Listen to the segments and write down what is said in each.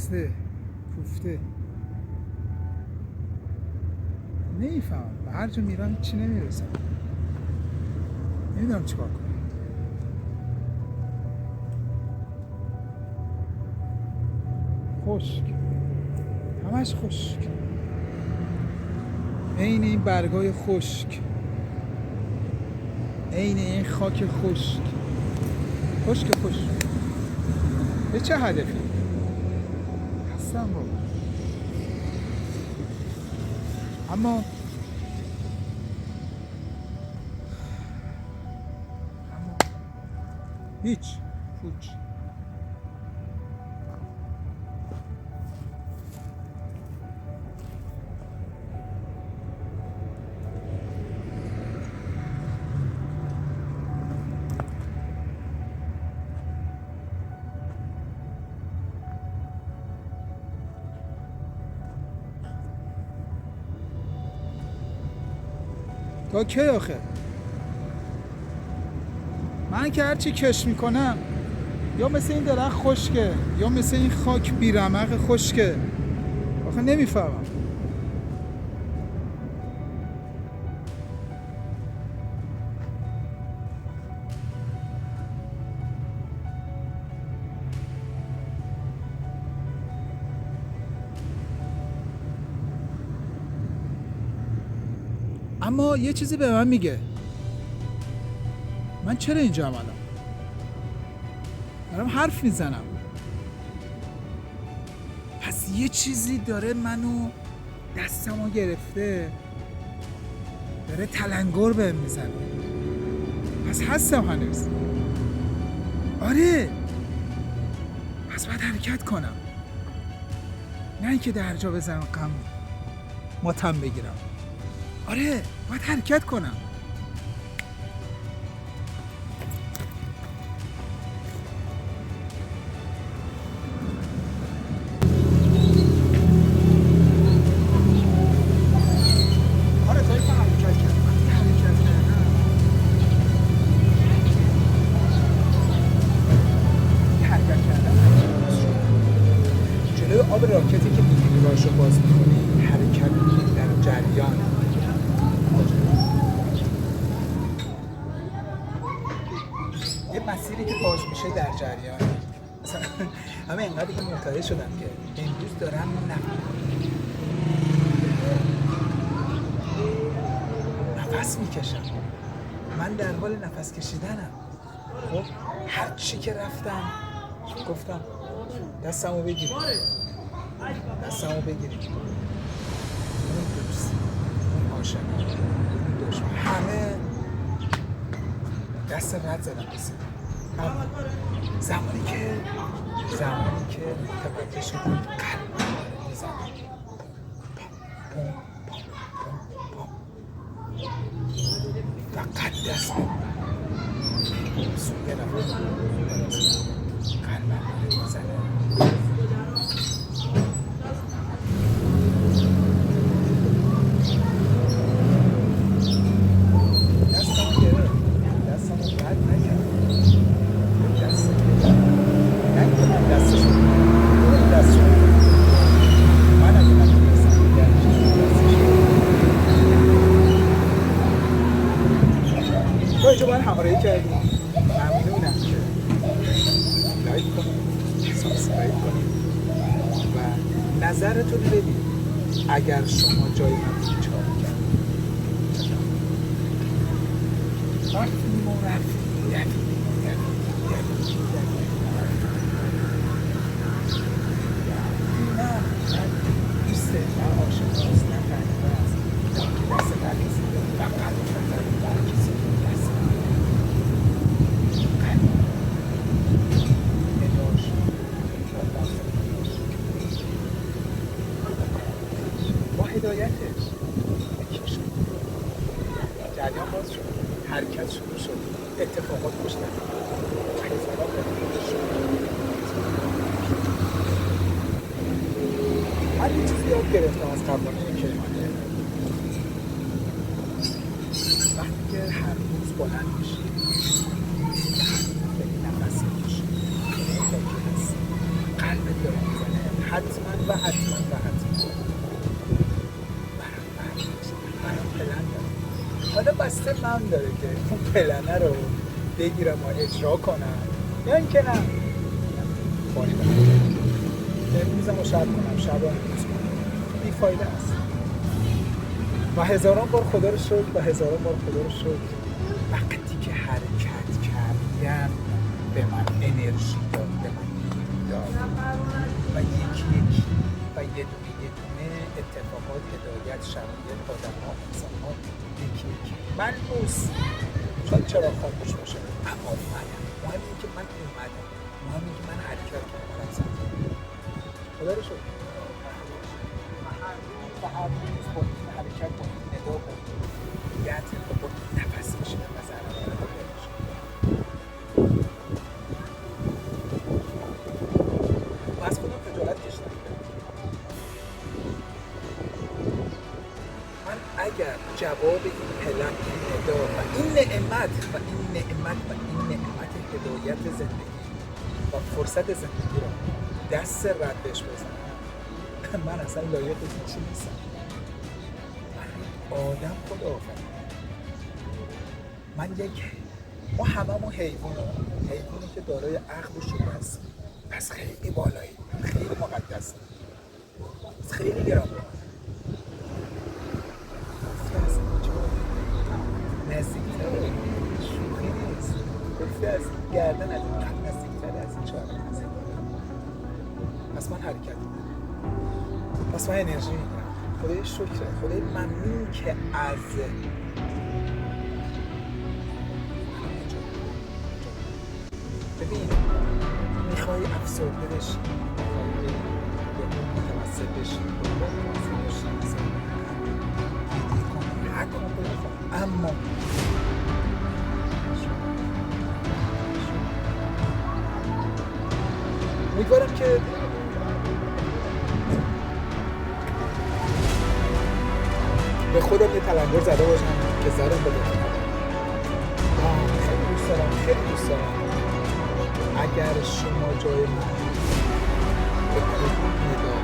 بسته کوفته. نمیفهمم، به هر جا میرم چی نمیرسم، نمیدونم چیکار کنم. خشک، همش خشک، عین این برگای خشک، عین این خاک خشک. خشک به چه هدفی؟ هستم بابا. اما هیچ پوچ. تا کی آخه؟ من که هرچی کش میکنم یا مثل این درخت خشکه یا مثل این خاک بیرمق خشکه. آخه نمیفهمم. اما یه چیزی به من میگه، من چرا اینجا الان دارم حرف میزنم؟ پس یه چیزی داره منو دستمو گرفته، داره تلنگر بهم میزنه. پس هستم هنوز. آره، پس باید حرکت کنم، نه اینکه در جا بزنم غم ماتم بگیرم. آره، باید حرکت کنم. آب راکتی که می‌بینی راشو باز می‌کنی، حرکت در جریان. یه مسیری که باز میشه در جریان. مثلا همه اینقدر که متوجه شدم که امروز دارم نفس میکشم. من در حال نفس کشیدنم. خب هر چی که رفتم گفتم دستمو بگیر، دستمو بگیر. اون دوست، اون عاشق، اون دشمن، همه دست رد زدم بسید. زمانی که متوجه شدم قلب میزنم، فقط دست سویه رفت قلبم میزنه. تو باید همراهی کردی. ممنونم که لایک کنید، سابسکرایب کنید و نظرتون بدید اگر شما جای من بود چیکار می‌کردید. رفتیم و رفتیم. نه دوست من عاشق هست، نه تنگه هست دست برکسی فقط برکسی دست با هدایتش جریان باز شد، حرکت شروع شد، اتفاقات پشت هر یه چیزی یاد گرفتم از قوانین کیهانی. وقتی که هر روز بلند میشی، نفس میکشی، قلبت داره میزنه، حد و حتما برام پلن دارم. حالا بسته من داره که اون پلنه رو بگیرم و اجرا کنم یا اینکه نه باری برم امروزم رو شب کنم شب رو امروز کنم بیفایده است و هزاران بار خدا رو شکر وقتی که حرکت کردیم به من انرژی داد، به من نیرو داد و یکی و یه دونه اتفاقات، هدایت، شرایط، آدم‌ها، انسان‌ها یکی ملموس شاید چرا خاموش باشه اما اومدم. مهم اینه که من اومدم، مهم اینه که من حرکت کردم. خدا رو شکر و هر روز با این حرکت، با این ندا، با این یه اتفاق، نفس میشنم و ضربه رو بمیشم. و از خودم خجالت کشیدم. من اگر جواب این پلن، این ندا و این نعمت هدایت زندگی و فرصت زندگی رو دست رد بهش بزنم، من اصلا لایق هیچی نیستم. آدم خود آفرید. ما هممون حیوانی که دارای عقل و شعور هست، پس خیلی بالایی، خیلی مقدس، خیلی گرانبها. نزدیکتره، شوخی نیست. گفته از گردن از این قلب نزدیکتره، از این چهارم نزدیکتره. پس من حرکت میکنم، پس من انرژی میگیرم. خدای شکره، خدای ممنون که از ببین میخوای افسرده بشی، میخوای متوسط بشی، اما امیدوارم که به خودم یه تلنگر زده باشم که زدم بده. خیلی دوست دارم اگر شما جای من به کدوم ندا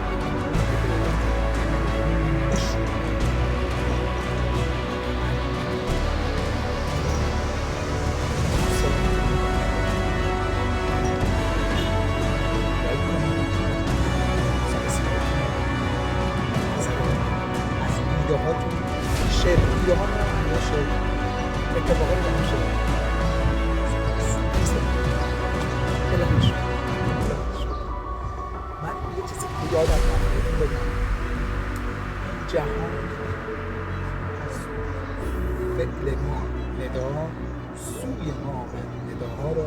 از ایده هاتون شعر ایده ها رو شعر اتفاقا رو هم شعر من یه چیزی که یادم نمیاد بگم جهان از فعل ما ندا سوی ما نداها را